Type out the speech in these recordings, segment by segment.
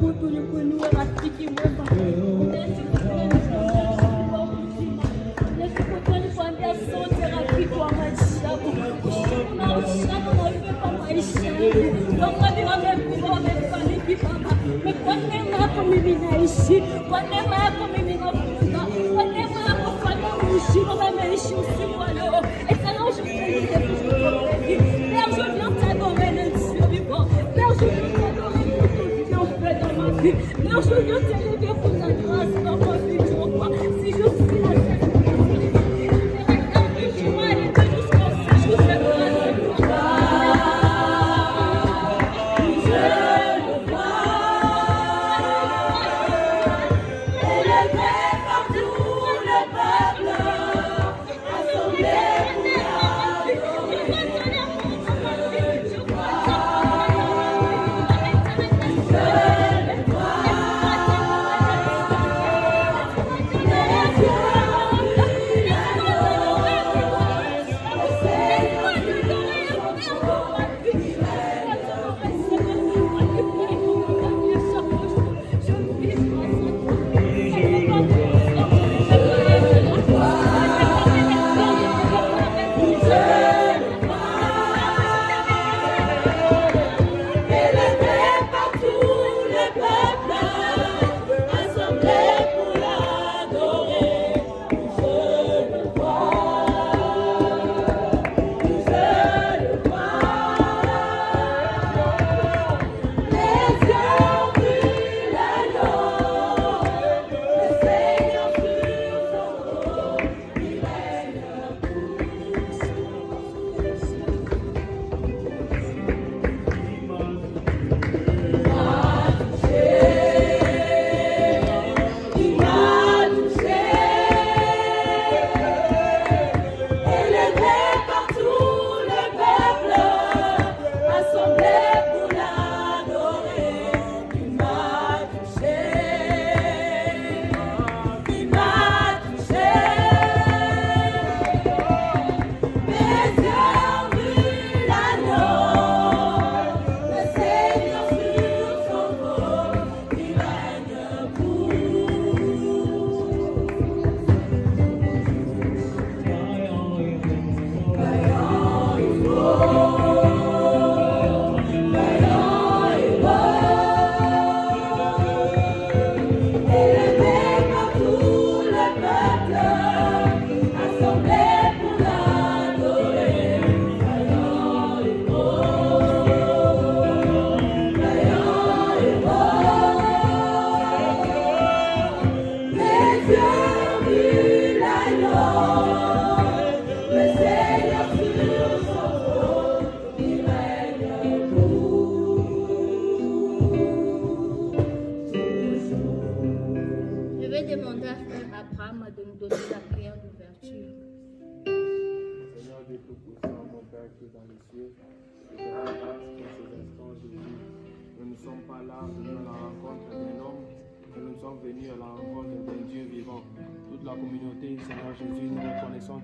Mungu nikuinue rafiki mwema. Nikuambia sote rafiki wa maisha yangu. Kuna ushamba na upepa maisha yangu. Wangapi wamekufa wamefariki Baba. Kwa neema yako mimi naishi. Kwa neema yako mimi nafunga. Kwa neema yako fanya uishi kama nimeishi usiku wa leo. Et alors je prie de vous aujourd'hui. Père, je viens t'adorer le Dieu vivant. Père, je viens t'adorer pour tout ce que tu as fait dans ma vie. Père, je viens t'élever pour ta grâce dans ma vie, je crois. Si je suis la seule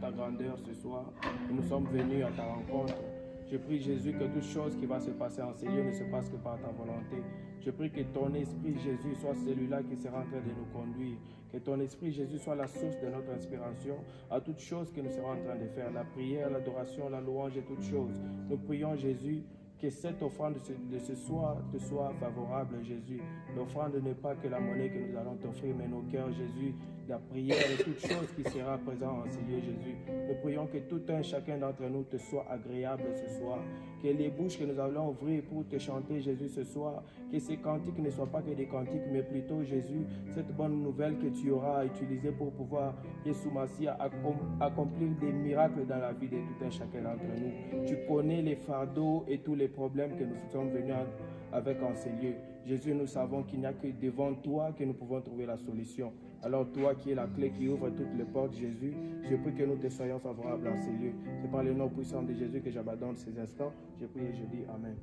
Ta grandeur ce soir, nous sommes venus à ta rencontre. Je prie Jésus que toute chose qui va se passer en ces lieux ne se passe que par ta volonté. Je prie que ton esprit Jésus soit celui-là qui sera en train de nous conduire. Que ton esprit Jésus soit la source de notre inspiration à toutes choses que nous serons en train de faire. La prière, l'adoration, la louange et toutes choses. Nous prions Jésus que cette offrande de ce soir te soit favorable, Jésus. L'offrande n'est pas que la monnaie que nous allons t'offrir, mais nos cœurs, Jésus, la prière et toute chose qui sera présente en ces lieux, Jésus. Nous prions que tout un chacun d'entre nous te soit agréable ce soir. Que les bouches que nous allons ouvrir pour te chanter, Jésus, ce soir, que ces cantiques ne soient pas que des cantiques, mais plutôt, Jésus, cette bonne nouvelle que tu auras utilisée pour pouvoir, Yeshua Mashiach, accomplir des miracles dans la vie de tout un chacun d'entre nous. Tu connais les fardeaux et tous les problèmes que nous sommes venus avec en ces lieux. Jésus, nous savons qu'il n'y a que devant toi que nous pouvons trouver la solution. Alors toi qui es la clé qui ouvre toutes les portes, Jésus, je prie que nous te soyons favorables dans ces lieux. C'est par le nom puissant de Jésus que j'abandonne ces instants. Je prie et je dis Amen.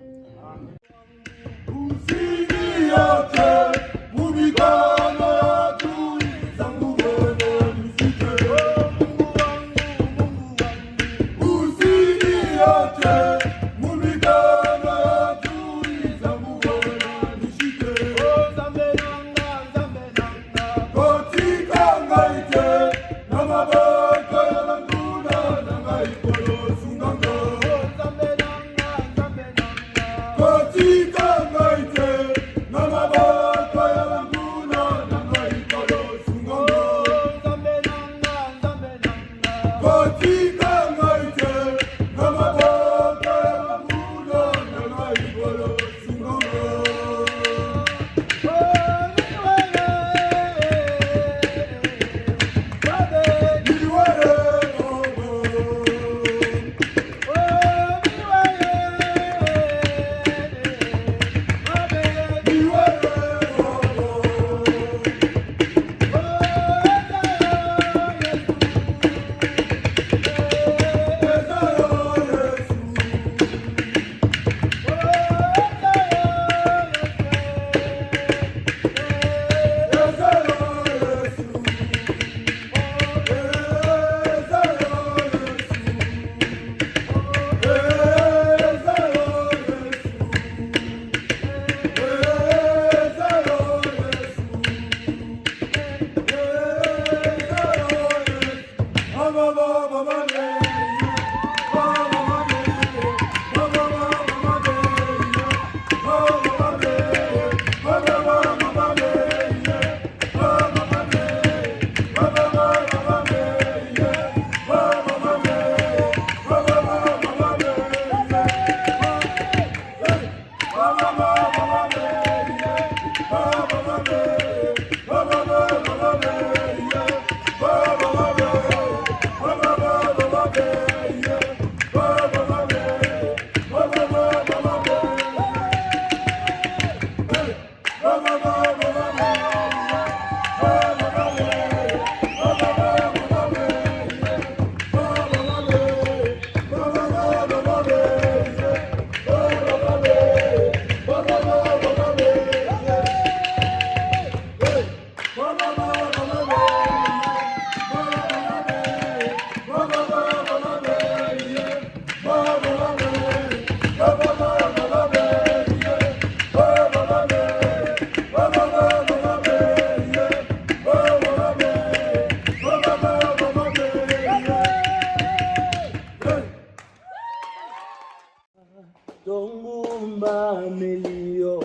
Tongumba melio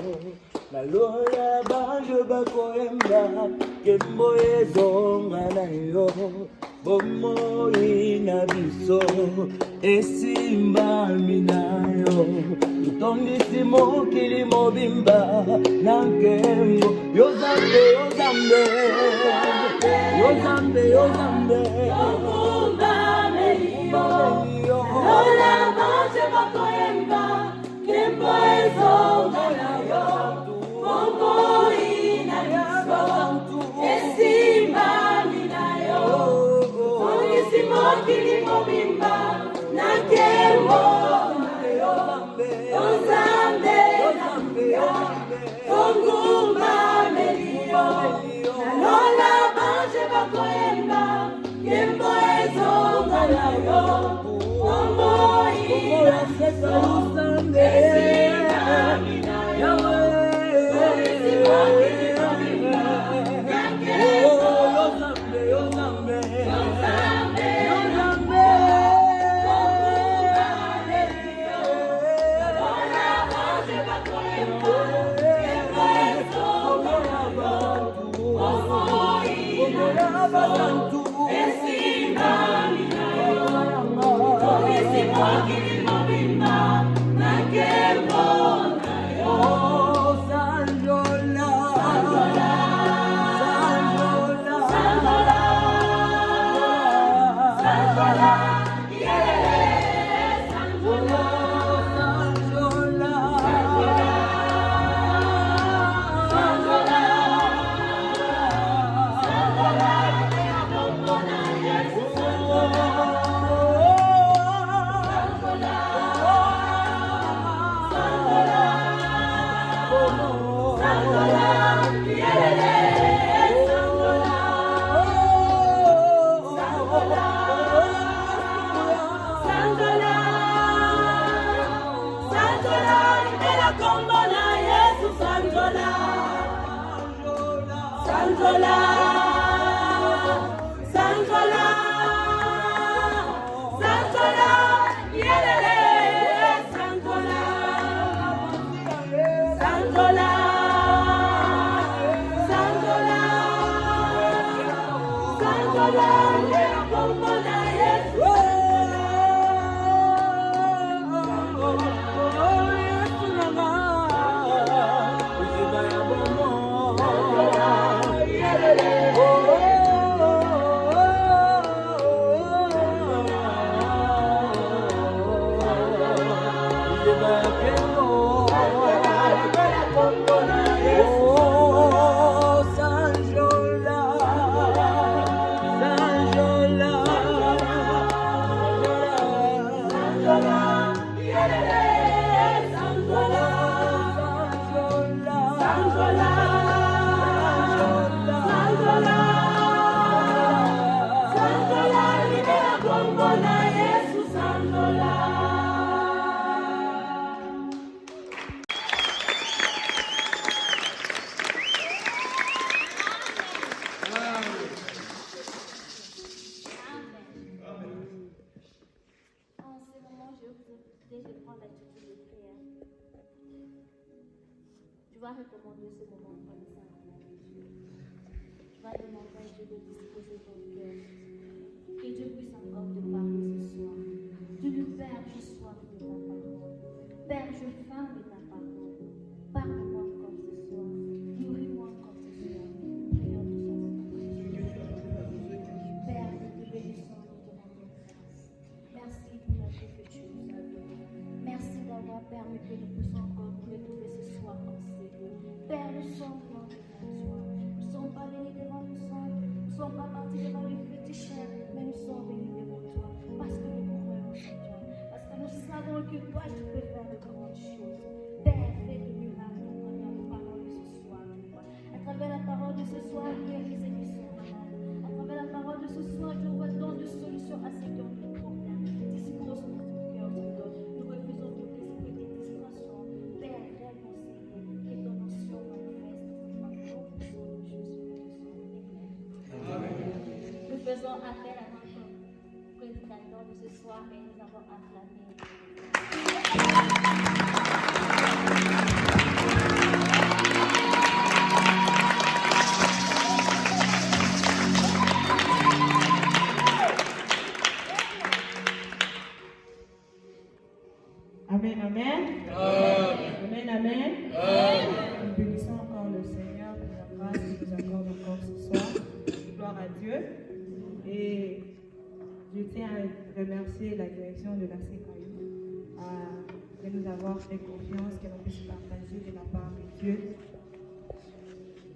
Naloya banjo bakoemba Kembo ezonga na yo Bomo ina biso Esimba minayo Utondisi mokili mobimba Nankembo Yozambe, yozambe Yozambe, yozambe Tongumba melio Naloya banjo bakoemba Kembo ezonga na yo Bomo ina biso Esimba minayo Utondisi mokili mobimba Nankembo Yozambe, Tongumba melio Nalola banje bakoemba Kembo ezonga na yo Bomo ina biso Esimba minayo Utondisi mokili mobimba Nankembo Yozambe vas recommander ce moment comme ça. Tu vas demander à Dieu de disposer ton cœur. Que Dieu puisse encore te parler ce soir. Tu lui Père, je soif de ta parole. Père, je faim de ta parole. Parle-moi encore ce soir. Nourris-moi encore ce soir. Prions tous ensemble. Père, nous te bénissons, nous te rendons grâce. Merci pour la vie que tu nous as donnée. Merci d'avoir permis que nous puissions encore nous retrouver ce soir en Seigneur. Père, nous sommes devant toi. Nous ne sommes pas venus devant nous sommes. Nous ne sommes pas partis devant les féticheurs, mais nous sommes venus devant toi. Parce que nous croyons en toi. Parce que nous savons que toi, tu peux faire de grandes choses. Père, fais de miracles à travers la parole de ce soir. À travers la parole de ce soir, guéris ceux qui sont malades. À travers la parole de ce soir, je vois tant de solutions à ceux qui ont des problèmes. Dispose notre cœur, Seigneur. Nous refusons tout esprit de distraction. Père, aide mon Seigneur, que ton onction manifeste. Au nom de Jésus, nous faisons appel à notre prédicateur de ce soir et nous avons acclamé. Amen, amen. Amen, amen. Nous bénissons encore le Seigneur pour la grâce qu'il nous accorde encore ce soir. Gloire à Dieu. Et je tiens à remercier la direction de la CKU de nous avoir fait confiance, que l'on puisse partager de la part de Dieu.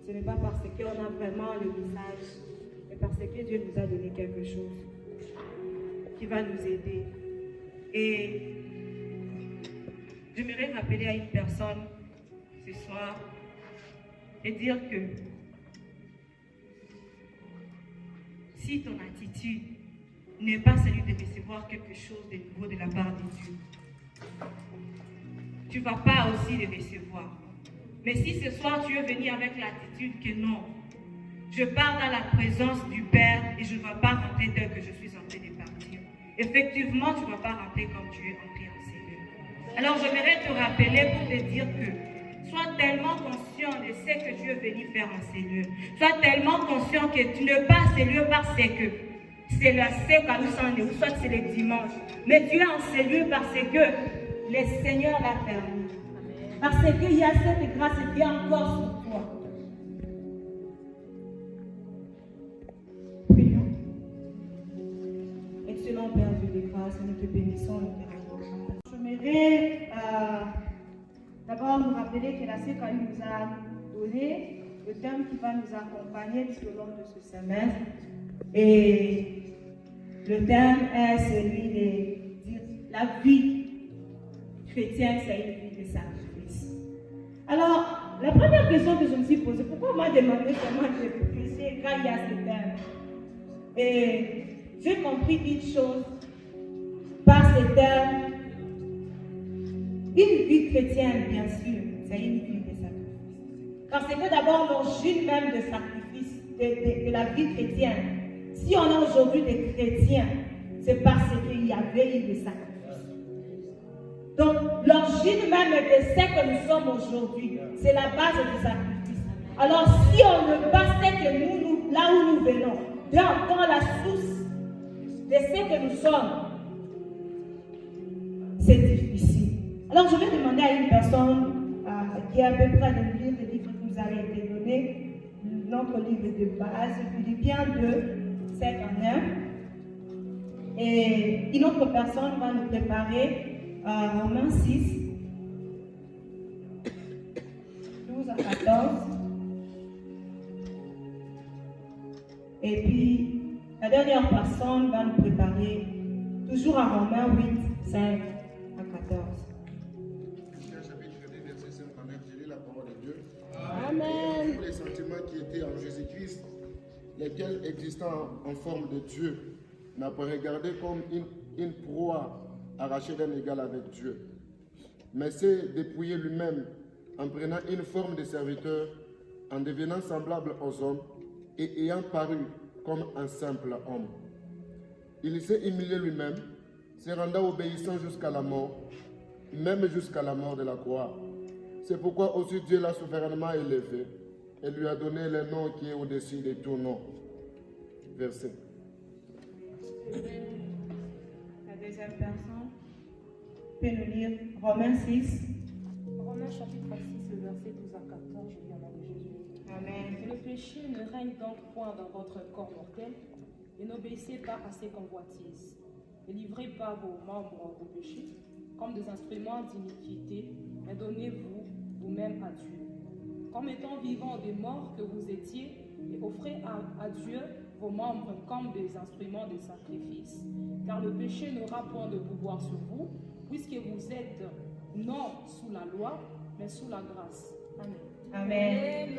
Ce n'est pas parce qu'on a vraiment le message, mais parce que Dieu nous a donné quelque chose qui va nous aider. Et j'aimerais rappeler à une personne ce soir et dire que si ton attitude n'est pas celle de recevoir quelque chose de nouveau de la part de Dieu, tu ne vas pas aussi le recevoir. Mais si ce soir tu es venu avec l'attitude que non, je pars dans la présence du Père et je ne vais pas rentrer tel que je suis en train de partir, effectivement tu ne vas pas rentrer comme tu es entré en Seigneur. Alors j'aimerais te rappeler pour te dire que sois tellement conscient de ce que tu es venu faire en Seigneur. Sois tellement conscient que tu ne pas en Seigneur parce que c'est la CKU Sunday ou soit c'est le dimanche. Mais tu es en Seigneur parce que le Seigneur l'a permis. Parce qu'il y a cette grâce qui est encore sur toi. Prions. Excellent Père Dieu de grâce, nous te bénissons, nous te rendons grâce. J'aimerais d'abord nous rappeler que la CKU nous a donné le thème qui va nous accompagner tout au long de ce semestre. Et le thème est celui de dire la vie chrétienne, c'est une vie de sacrifice. Alors, la première question que je me suis posée, pourquoi on m'a demandé seulement de prêcher quand il y a ce thème? Et j'ai compris une chose par ce thème. Une vie chrétienne, bien sûr, c'est une vie de sacrifice. Parce que d'abord, l'origine même de sacrifice, de la vie chrétienne, si on est aujourd'hui des chrétiens, c'est parce qu'il y avait eu des sacrifices. Donc, l'origine même de ce que nous sommes aujourd'hui, c'est la base du sacrifice. Alors, si on ne passe que nous, là où nous venons, dans la source de ce que nous sommes, c'est difficile. Alors, je vais demander à une personne qui est à peu près de lire le livre qui nous a été donné, notre livre de base, Philippiens 2, 7 à 9. Et une autre personne va nous préparer Romains 6, 12 à 14. Et puis, la dernière personne va nous préparer toujours à Romains 8, 5 à 14. Amen. Tous les sentiments qui étaient en Jésus-Christ, lesquels existant en forme de Dieu, n'a pas regardé comme une proie arrachée d'un égal avec Dieu, mais s'est dépouillé lui-même en prenant une forme de serviteur, en devenant semblable aux hommes et ayant paru comme un simple homme. Il s'est humilié lui-même, se rendant obéissant jusqu'à la mort, même jusqu'à la mort de la croix. C'est pourquoi aussi Dieu l'a souverainement élevé et lui a donné le nom qui est au-dessus de tout nom. Verset. La deuxième personne peut nous lire Romains 6. Romains chapitre 6, le verset 12 à 14, je lis au nom de Jésus. Amen. Que le péché ne règne donc point dans votre corps mortel, et n'obéissez pas à ses convoitises. Ne livrez pas vos membres au péché, comme des instruments d'iniquité, mais donnez-vous vous-même à Dieu. Comme étant vivants des morts que vous étiez, et offrez à Dieu vos membres comme des instruments de sacrifice. Car le péché n'aura point de pouvoir sur vous, puisque vous êtes non sous la loi, mais sous la grâce. Amen. Amen.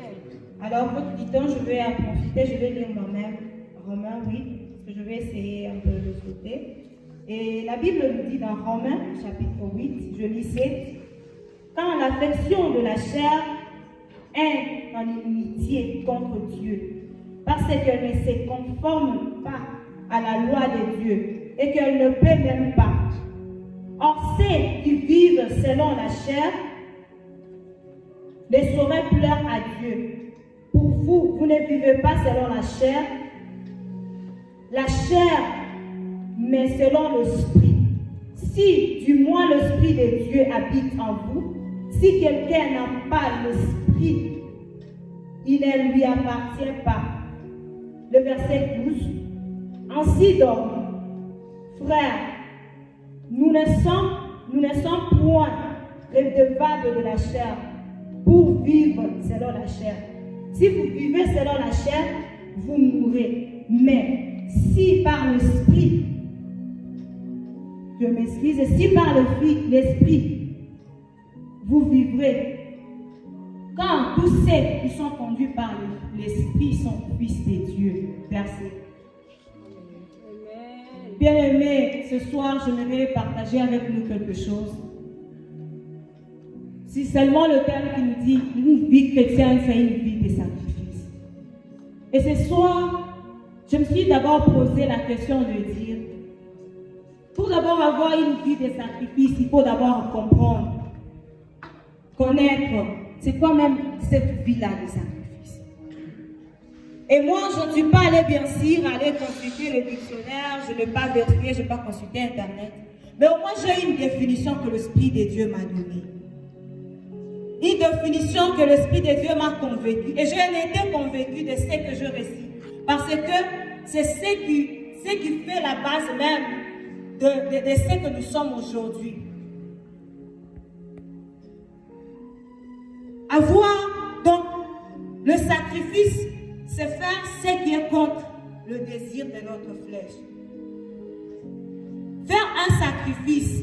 Alors, votre dit-on, je vais en profiter, je vais lire moi-même Romains 8, parce que je vais essayer un peu de sauter. Et la Bible nous dit dans Romains, chapitre 8, je lis 7, quand l'affection de la chair est en inimitié contre Dieu, parce qu'elle ne se conforme pas à la loi de Dieu et qu'elle ne peut même pas. Or, ceux qui vivent selon la chair ne sauraient plaire à Dieu. Pour vous, vous ne vivez pas selon la chair, mais selon l'esprit. Si du moins l'esprit de Dieu habite en vous, si quelqu'un n'a pas l'esprit, il ne lui appartient pas. Le verset 12. Ainsi donc, frères, nous ne sommes point redevables de la chair pour vivre selon la chair. Si vous vivez selon la chair, vous mourrez. Mais si par l'esprit, je m'excuse, si par l'esprit, vous vivrez, quand tous ceux qui sont conduits par l'esprit sont fils de Dieu. Verset. Bien-aimés, ce soir, j'aimerais partager avec nous quelque chose. Si seulement le terme qui nous dit une vie chrétienne, c'est une vie de sacrifice. Et ce soir, je me suis d'abord posé la question de dire, pour d'abord avoir une vie de sacrifice, il faut d'abord comprendre, connaître, c'est quoi même cette vie-là de sacrifice. Et moi, je ne suis pas allée, bien sûr, aller consulter le dictionnaire, je n'ai pas vérifié, je n'ai pas consulté Internet. Mais au moins, j'ai une définition que l'Esprit de Dieu m'a donnée. Une définition que l'Esprit de Dieu m'a convaincue. Et je n'ai été convaincue de ce que je récite. Parce que c'est ce qui fait la base même de ce que nous sommes aujourd'hui. Avoir donc le sacrifice, c'est faire ce qui est contre le désir de notre flèche. Faire un sacrifice,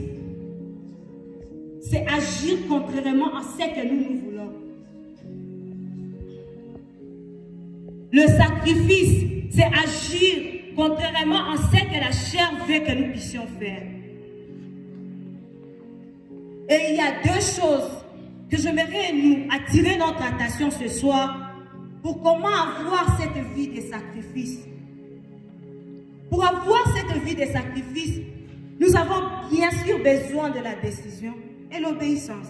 c'est agir contrairement à ce que nous voulons. Le sacrifice, c'est agir contrairement à ce que la chair veut que nous puissions faire. Et il y a deux choses que j'aimerais nous attirer notre attention ce soir pour comment avoir cette vie de sacrifice. Pour avoir cette vie de sacrifice, nous avons bien sûr besoin de la décision et l'obéissance.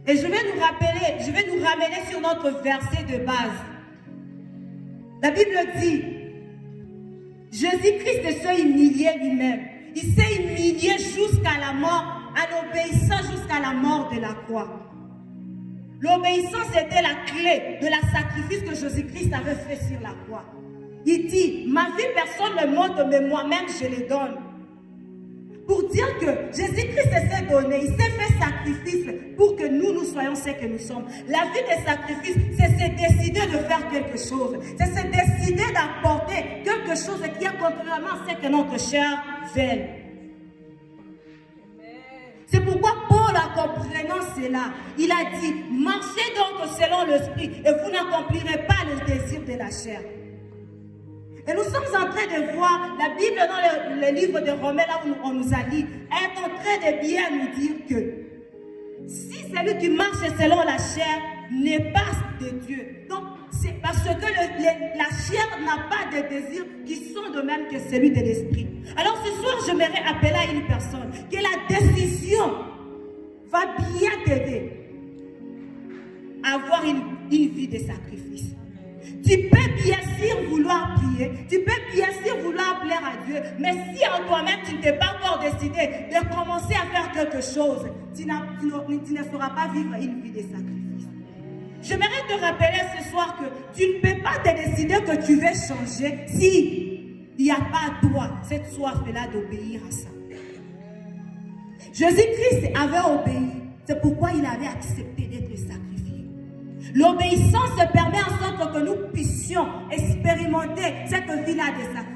Et je vais nous ramener sur notre verset de base. La Bible dit, Jésus-Christ s'est humilié lui-même. Il s'est humilié jusqu'à la mort, en obéissant jusqu'à la mort de la croix. L'obéissance était la clé de la sacrifice que Jésus-Christ avait fait sur la croix. Il dit, ma vie personne ne m'ôte, mais moi-même je les donne. Pour dire que Jésus-Christ s'est donné, il s'est fait sacrifice pour que nous soyons ce que nous sommes. La vie de sacrifice, c'est se décider de faire quelque chose. C'est se décider d'apporter quelque chose qui est contrairement à ce que notre chair veut. C'est pourquoi Paul, en comprenant cela, il a dit, marchez donc selon l'esprit et vous n'accomplirez pas le désir de la chair. Et nous sommes en train de voir la Bible dans le livre de Romains, là où on nous a dit, est en train de bien nous dire que si celui qui marche selon la chair n'est pas de Dieu, donc c'est parce que la chair n'a pas de désirs qui sont de même que celui de l'esprit. Alors ce soir, j'aimerais appeler à une personne que la décision va bien t'aider. avoir une vie de sacrifice. Tu peux bien sûr vouloir prier, tu peux bien sûr vouloir plaire à Dieu, mais si en toi-même tu ne t'es pas encore décidé de commencer à faire quelque chose, tu ne sauras pas vivre une vie de sacrifice. J'aimerais te rappeler ce soir que tu ne peux pas te décider que tu veux changer si il n'y a pas à toi cette soif-là d'obéir à ça. Jésus-Christ avait obéi, c'est pourquoi il avait accepté d'être sacrifié. L'obéissance permet en sorte que nous puissions expérimenter cette vie-là de sacrifice.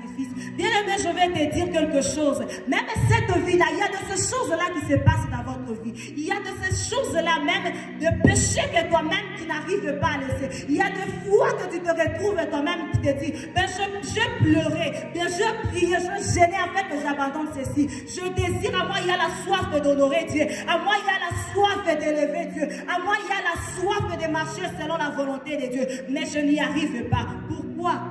Bien aimé, je vais te dire quelque chose. Même cette vie-là, il y a de ces choses-là qui se passent dans votre vie. Il y a de ces choses-là même, de péchés que toi-même tu n'arrives pas à laisser. Il y a des fois que tu te retrouves toi-même qui te dis, ben je pleurais, bien je priais, je gênais afin que j'abandonne ceci. Je désire, à moi il y a la soif d'honorer Dieu. À moi il y a la soif d'élever Dieu. À moi il y a la soif de marcher selon la volonté de Dieu. Mais je n'y arrive pas. Pourquoi?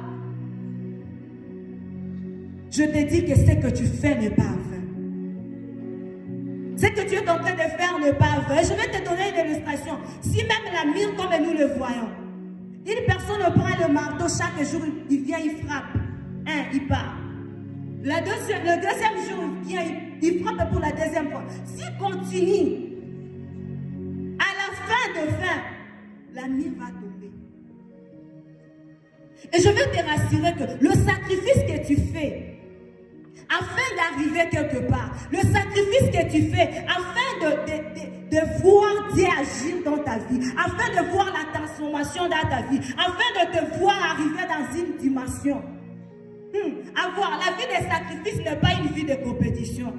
Je te dis que ce que tu fais n'est pas vain. Ce que tu es en train de faire n'est pas vain. Je vais te donner une illustration. Si même la mire comme nous le voyons, une personne prend le marteau chaque jour, il vient, il frappe. Il part. Le deuxième jour, il vient, il frappe pour la deuxième fois. S'il continue, à la fin, la mire va tomber. Et je veux te rassurer que le sacrifice que tu fais, afin d'arriver quelque part, le sacrifice que tu fais, afin de voir Dieu agir dans ta vie, afin de voir la transformation dans ta vie, afin de te voir arriver dans une dimension. Avoir la vie de sacrifice n'est pas une vie de compétition.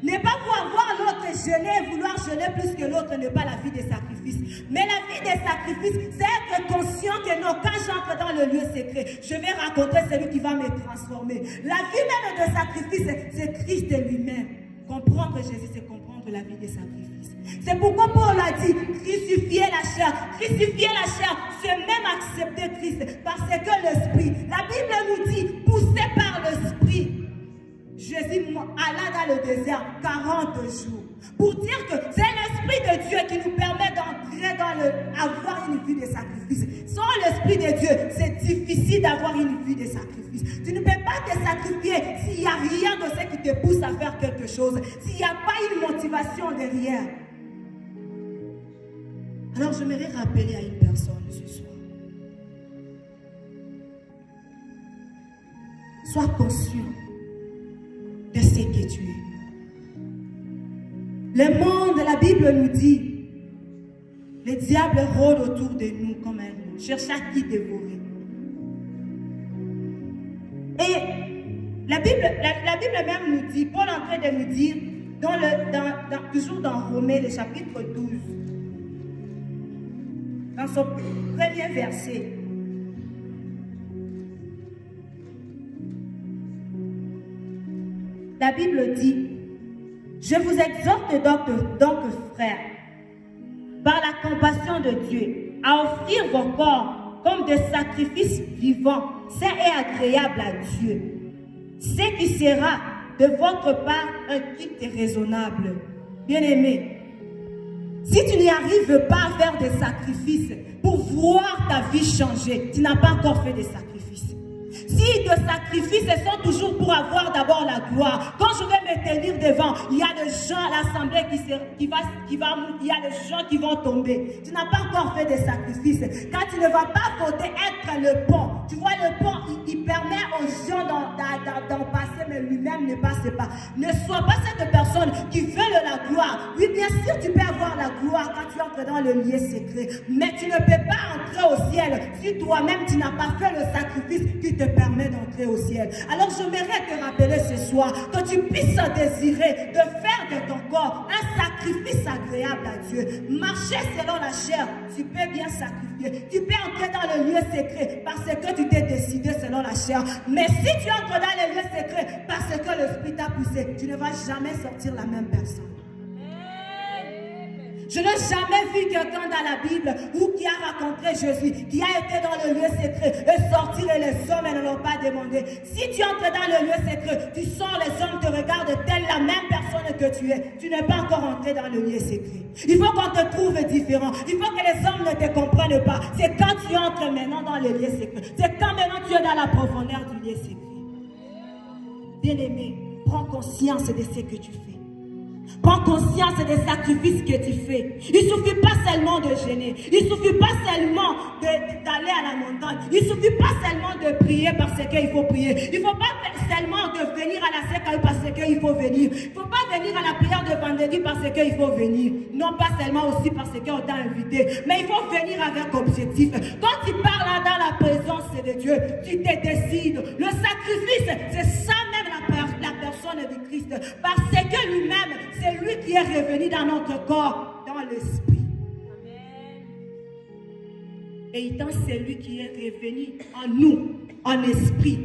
Ne pas voir l'autre jeûner, vouloir jeûner plus que l'autre n'est pas la vie des sacrifices. Mais la vie des sacrifices, c'est être conscient que non, quand j'entre dans le lieu secret, je vais rencontrer celui qui va me transformer. La vie même de sacrifice, c'est Christ lui-même. Comprendre Jésus, c'est comprendre la vie des sacrifices. C'est pourquoi Paul a dit, crucifier la chair. Crucifier la chair, c'est même accepter Christ. Parce que l'esprit, la Bible nous dit, poussé par l'esprit, Jésus alla dans le désert 40 jours. Pour dire que c'est l'Esprit de Dieu qui nous permet d'entrer dans avoir une vie de sacrifice. Sans l'Esprit de Dieu, c'est difficile d'avoir une vie de sacrifice. Tu ne peux pas te sacrifier s'il n'y a rien de ce qui te pousse à faire quelque chose. S'il n'y a pas une motivation derrière. Alors j'aimerais rappeler à une personne ce soir. Sois conscient de ce que tu es. Le monde, la Bible nous dit, le diable rôde autour de nous comme un loup, cherche à qui dévorer. Et la Bible même nous dit, Paul est en train de nous dire, toujours dans Romains, le chapitre 12, dans son premier verset, la Bible dit, je vous exhorte donc frères, par la compassion de Dieu, à offrir vos corps comme des sacrifices vivants, saints et agréables à Dieu. Ce qui sera de votre part un culte raisonnable. Bien-aimé, si tu n'y arrives pas à faire des sacrifices pour voir ta vie changer, tu n'as pas encore fait des sacrifices. Si tes sacrifices sont toujours pour avoir d'abord la gloire, quand je vais me tenir devant, il y a des gens à l'assemblée il y a des gens qui vont tomber. Tu n'as pas encore fait des sacrifices. Quand tu ne vas pas voter être le pont, tu vois le pont, il permet aux gens d'en passer, mais lui-même ne passe pas. Ne sois pas cette personne qui veut de la gloire. Oui, bien sûr, tu peux avoir la gloire quand tu entres dans le lieu secret, mais tu ne peux pas entrer au ciel si toi-même tu n'as pas fait le sacrifice qui te permet d'entrer au ciel. Alors j'aimerais te rappeler ce soir que tu puisses désirer de faire de ton corps un sacrifice agréable à Dieu. Marcher selon la chair, tu peux bien sacrifier. Tu peux entrer dans le lieu secret parce que tu t'es décidé selon la chair. Mais si tu entres dans le lieu secret parce que l'esprit t'a poussé, tu ne vas jamais sortir la même personne. Je n'ai jamais vu quelqu'un dans la Bible ou qui a rencontré Jésus, qui a été dans le lieu secret et sorti et les hommes ne l'ont pas demandé. Si tu entres dans le lieu secret, tu sens les hommes te regardent telle la même personne que que tu es, tu n'es pas encore entré dans le lieu secret. Il faut qu'on te trouve différent. Il faut que les hommes ne te comprennent pas. C'est quand tu entres maintenant dans le lieu secret. C'est quand maintenant tu es dans la profondeur du lieu secret. Bien-aimé, prends conscience de ce que tu fais. Prends conscience des sacrifices que tu fais. Il ne suffit pas seulement de gêner. Il ne suffit pas seulement d'aller à la montagne. Il ne suffit pas seulement de prier parce qu'il faut prier. Il ne faut pas seulement de venir à la séquence parce qu'il faut venir. Il ne faut pas venir à la prière de vendredi parce qu'il faut venir. Non pas seulement aussi parce qu'on t'a invité. Mais il faut venir avec objectif. Quand tu parles dans la présence de Dieu, tu te décides. Le sacrifice, c'est ça même la personne du Christ. Parce que lui-même, c'est lui qui est revenu dans notre corps, dans l'esprit. Et étant c'est lui qui est revenu en nous, en esprit.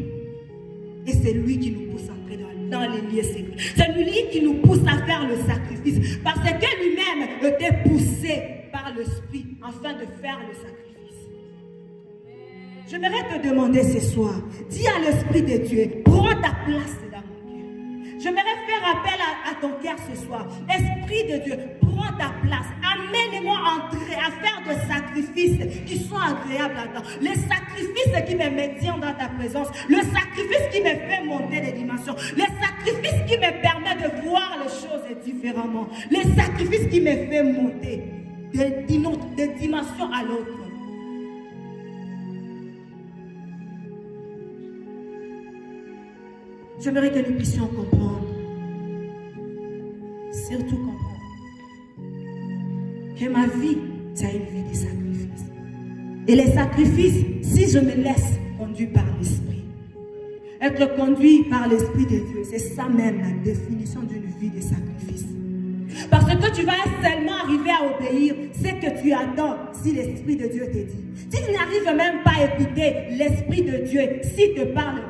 Et c'est lui qui nous pousse à entrer dans les lieux secrets. C'est lui qui nous pousse à faire le sacrifice. Parce que lui-même était poussé par l'esprit afin de faire le sacrifice. J'aimerais te demander ce soir, dis à l'esprit de Dieu, prends ta place dans mon cœur. J'aimerais faire appel à ton cœur ce soir. Esprit de Dieu, prends ta place. Amène-moi à faire des sacrifices qui sont agréables à toi. Les sacrifices qui me maintiennent dans ta présence. Le sacrifice qui me fait monter des dimensions. Les sacrifices qui me permettent de voir les choses différemment. Les sacrifices qui me fait monter de dimension à l'autre. J'aimerais que nous puissions comprendre, surtout comprendre, que ma vie, c'est une vie de sacrifice. Et les sacrifices, si je me laisse conduire par l'Esprit, être conduit par l'Esprit de Dieu, c'est ça même la définition d'une vie de sacrifice. Parce que tu vas seulement arriver à obéir ce que tu attends si l'Esprit de Dieu te dit. Si tu n'arrives même pas à écouter l'Esprit de Dieu, s'il te parle,